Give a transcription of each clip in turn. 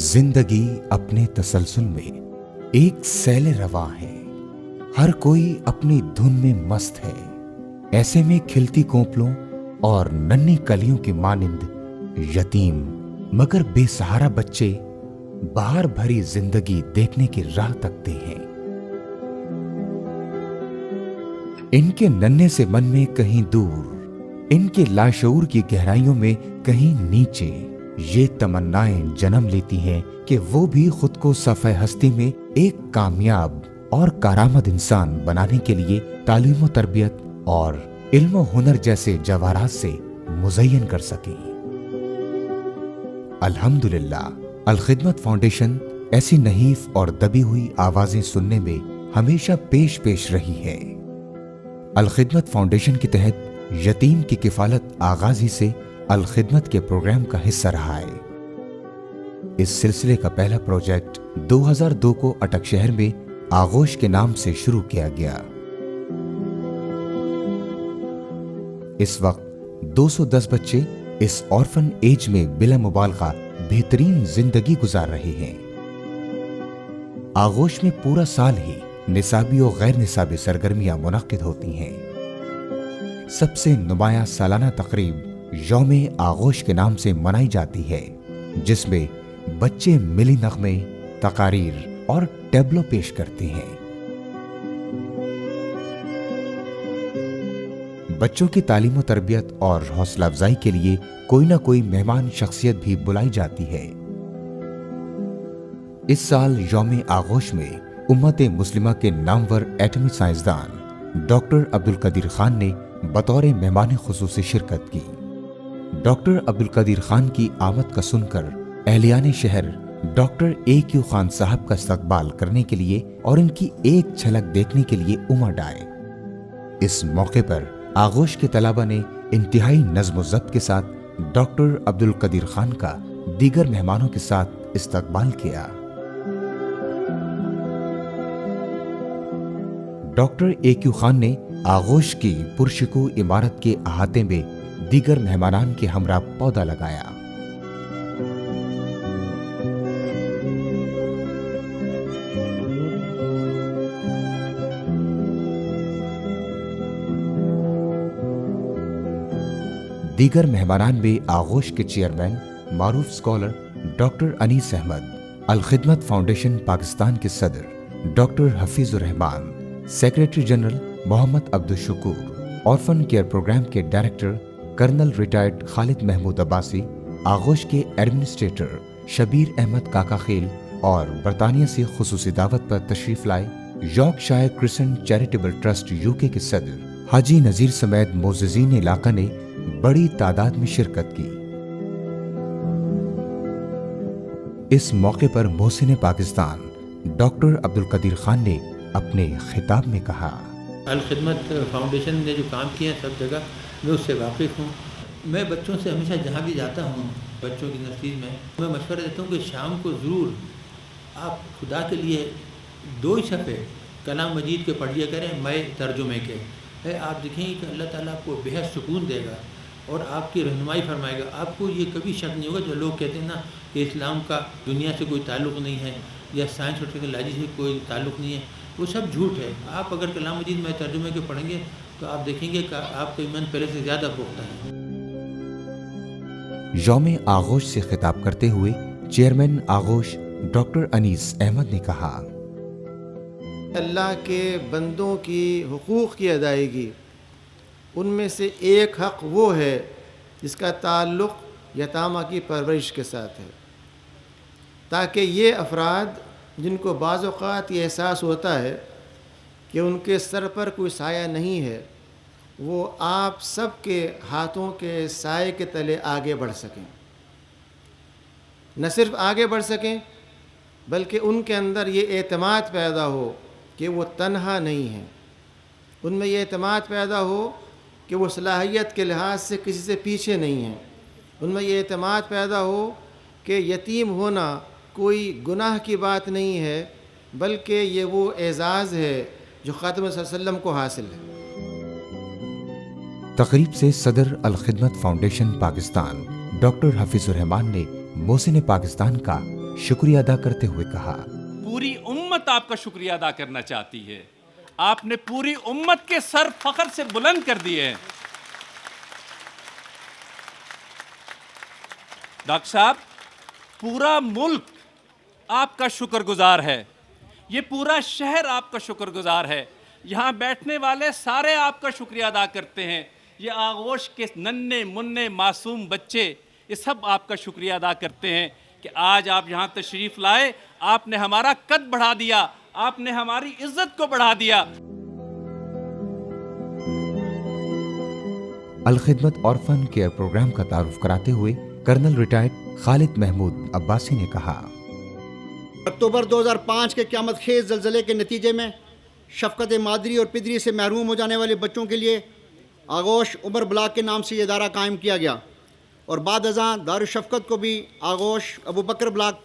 जिंदगी अपने तसलसल में एक सैले रवां है, हर कोई अपनी धुन में मस्त है। ऐसे में खिलती कोपलों और नन्ही कलियों की मानिंद यतीम मगर बेसहारा बच्चे बहार भरी जिंदगी देखने की राह तकते हैं। इनके नन्हे से मन में कहीं दूर, इनके लाशऊर की गहराइयों में कहीं नीचे ये तमन्नाएं जन्म लेती हैं कि वो भी खुद को सफ़े हस्ती में एक कामयाब और कारामद इंसान बनाने के लिए तालीम व तरबियत और इल्म व हुनर जैसे जवाहरात से मुज़य्यन कर सकें। अल्हम्दुलिल्लाह, अल-खिदमत फाउंडेशन ऐसी नहीफ और दबी हुई आवाजें सुनने में हमेशा पेश रही है। अल-खिदमत फाउंडेशन के तहत यतीम की किफालत आगाज ही से अल-खिदमत के प्रोग्राम का हिस्सा रहा है। इस सिलसिले का पहला प्रोजेक्ट 2002 को अटक शहर में आगोश के नाम से शुरू किया गया। इस वक्त 210 बच्चे इस ऑर्फन एज में बिला मुबालगा बेहतरीन जिंदगी गुजार रहे हैं। आगोश में पूरा साल ही निसाबी और गैर निसाबी सरगर्मियां मुनक्किद होती हैं। सबसे नुमाया सालाना तकरीब यौम आगोश के नाम से मनाई जाती है, जिसमें बच्चे मिली नगमे, तकारीर और टैबलो पेश करते हैं। बच्चों की तालीम व तरबियत और हौसला अफजाई के लिए कोई ना कोई मेहमान शख्सियत भी बुलाई जाती है। इस साल यौम आगोश में उम्मत मुस्लिमा के नामवर एटमी साइंसदान डॉक्टर अब्दुल कदीर खान ने बतौर मेहमान खुसूसी शिरकत की। डॉक्टर अब्दुल कदीर खान की आमद का सुनकर अहलियाने शहर डॉक्टर A.Q. खान साहब का इस्तकबाल करने के लिए और इनकी एक झलक देखने के लिए उमड़ आए। इस मौके पर आगोश के तलबा ने इंतहाई नज़्म ज़ब्त के साथ डॉक्टर अब्दुल कदीर खान का दीगर मेहमानों के साथ इस्तकबाल किया। Doctor A.Q. खान ने आगोश की पुरशकू इमारत के अहाते में दीगर मेहमानान के हमरा पौधा लगाया। दीगर मेहमानान में आगोश के चेयरमैन मारूफ scholar doctor Anees Ahmad, Al-Khidmat foundation Pakistan के सदर doctor Hafeezur Rahman, secretary general Mohammad Abdul Shakoor, orphan care program के director colonel retired Khalid Mahmood Abbasi, Aghosh के एडमिनिस्ट्रेटर शबीर अहमद काका खेल और बरतानिया से खुसूसी दावत पर तशरीफ लाए Yorkshire crescent charitable trust UK के सदर हाजी नजीर समेत मोअज़्ज़िज़ीन इलाका ने बड़ी तादाद में शिरकत की। इस मौके पर मोहसिन पाकिस्तान डॉक्टर अब्दुल कदीर खान ने अपने खिताब में कहा, अल-खिदमत फाउंडेशन ने जो काम किया सब जगह मैं उससे वाकिफ़ हूँ। मैं बच्चों से हमेशा जहाँ भी जाता हूँ बच्चों की नसीब में मैं मशवरा देता हूँ कि शाम को ज़रूर आप खुदा के लिए 2 ही सफ़े कलाम मजीद के पढ़ लिया करें, मैं तर्जुमे के है। आप देखेंगे कि अल्लाह ताला आपको बेहद सुकून देगा और आपकी रहनुमाई फरमाएगा। आपको ये कभी शक नहीं होगा जो लोग कहते हैं ना कि इस्लाम का दुनिया से कोई ताल्लुक़ नहीं है या साइंस और टेक्नोलॉजी से कोई ताल्लुक़ नहीं है, वो सब झूठ है। आप अगर कलाम मजीद में तर्जुमे के पढ़ेंगे तो आप देखेंगे कि आपका ईमान पहले से ज़्यादा पुख्ता है। यौम आगोश से खिताब करते हुए चेयरमैन आगोश डॉक्टर अनीस अहमद ने कहा, अल्लाह के बंदों की हुकूक़ की अदायगी, उनमें से एक हक़ वो है जिसका ताल्लुक़ यतामा की परवरिश के साथ है, ताकि ये अफराद जिनको बाज़ औक़ात ये एहसास होता है कि उनके सर पर कोई साया नहीं है, वो आप सब के हाथों के साए के तले आगे बढ़ सकें। न सिर्फ आगे बढ़ सकें बल्कि उनके अंदर ये एतमाद पैदा हो कि वो तन्हा नहीं हैं, उनमें ये एतमाद पैदा हो कि वो सलाहियत के लिहाज से किसी से पीछे नहीं हैं, उनमें ये एतमाद पैदा हो कि यतीम होना कोई गुनाह की बात नहीं है बल्कि ये वो एजाज़ है जो ख़ातम सल्लल्लाहु अलैहि वसल्लम को हासिल है। तकरीब से सदर अल-खिदमत फाउंडेशन पाकिस्तान डॉक्टर हफीजुर रहमान ने मोहसिन पाकिस्तान का شکریہ ادا کرتے ہوئے کہا، پوری امت آپ کا شکریہ ادا کرنا چاہتی ہے. آپ نے پوری امت کے سر فخر سے بلند کر دیے ہیں. ڈاکٹر صاحب، پورا ملک آپ کا شکر گزار ہے. یہ پورا شہر آپ کا شکر گزار ہے. یہاں بیٹھنے والے سارے آپ کا شکریہ ادا کرتے ہیں. یہ آغوش کے ننھے منھے معصوم بچے، یہ سب آپ کا شکریہ ادا کرتے ہیں کہ آج آپ یہاں تشریف لائے. آپ نے ہمارا قد بڑھا دیا، آپ نے ہماری عزت کو بڑھا دیا. الخدمت اورفن کیئر پروگرام کا تعارف کراتے ہوئے کرنل ریٹائرڈ خالد محمود عباسی نے کہا، اکتوبر 2005 کے قیامت خیز زلزلے کے نتیجے میں شفقت مادری اور پدری سے محروم ہو جانے والے بچوں کے لیے آغوش عمر بلاک کے نام سے یہ ادارہ قائم کیا گیا، اور بعد ازاں دارالشفقت کو بھی آغوش ابو بکر بلاک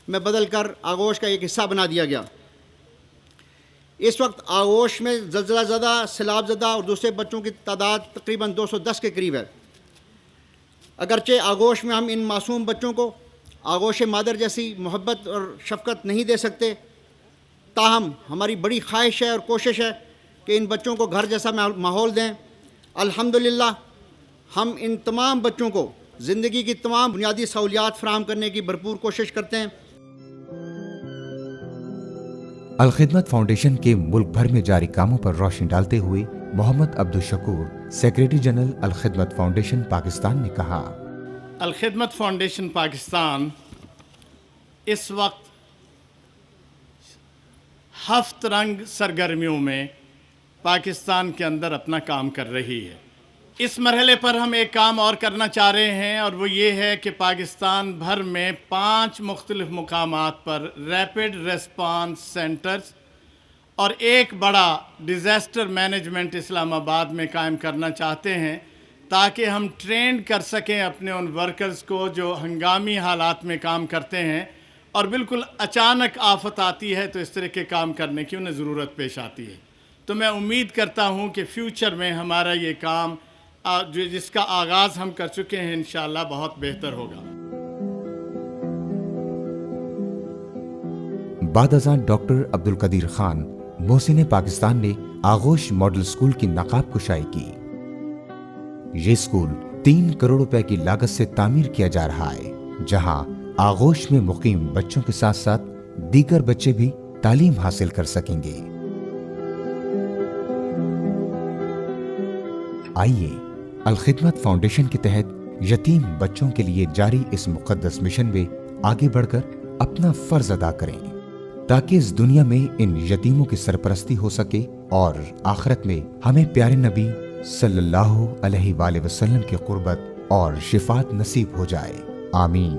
میں بدل کر آغوش کا ایک حصہ بنا دیا گیا. اس وقت آغوش میں زلزلہ زدہ، سیلاب زدہ اور دوسرے بچوں کی تعداد تقریباً 210 کے قریب ہے. اگرچہ آغوش میں ہم ان معصوم بچوں کو آغوش مادر جیسی محبت اور شفقت نہیں دے سکتے، تاہم ہماری بڑی خواہش ہے اور کوشش ہے کہ ان بچوں کو گھر جیسا ماحول دیں. الحمدللہ ہم ان تمام بچوں کو زندگی کی تمام بنیادی سہولیات فراہم کرنے کی بھرپور کوشش کرتے ہیں. الخدمت فاؤنڈیشن کے ملک بھر میں جاری کاموں پر روشنی ڈالتے ہوئے Muhammad Abdul Shakoor, secretary general Al-Khidmat foundation Pakistan نے کہا، الخدمت فاؤنڈیشن پاکستان اس وقت 7 رنگ سرگرمیوں میں پاکستان کے اندر اپنا کام کر رہی ہے. اس مرحلے پر ہم ایک کام اور کرنا چاہ رہے ہیں، اور وہ یہ ہے کہ پاکستان بھر میں 5 مختلف مقامات پر ریپڈ ریسپانس سینٹرز اور ایک بڑا ڈیزاسٹر مینجمنٹ اسلام آباد میں قائم کرنا چاہتے ہیں، تاکہ ہم ٹرینڈ کر سکیں اپنے ان ورکرز کو جو ہنگامی حالات میں کام کرتے ہیں اور بالکل اچانک آفت آتی ہے تو اس طرح کے کام کرنے کی انہیں ضرورت پیش آتی ہے. تو میں امید کرتا ہوں کہ فیوچر میں ہمارا یہ کام جس کا آغاز ہم کر چکے ہیں انشاءاللہ بہت بہتر ہوگا. بعد ازاں ڈاکٹر عبدالقدیر خان، محسن پاکستان نے آغوش ماڈل اسکول کی نقاب کشائی کی. یہ اسکول 3 کروڑ روپے کی لاگت سے تعمیر کیا جا رہا ہے، جہاں آغوش میں مقیم بچوں کے ساتھ ساتھ دیگر بچے بھی تعلیم حاصل کر سکیں گے. آئیے الخدمت فاؤنڈیشن کے تحت یتیم بچوں کے لیے جاری اس مقدس مشن میں آگے بڑھ کر اپنا فرض ادا کریں، تاکہ اس دنیا میں ان یتیموں کی سرپرستی ہو سکے اور آخرت میں ہمیں پیارے نبی صلی اللہ علیہ وآلہ وسلم کی قربت اور شفاعت نصیب ہو جائے. آمین.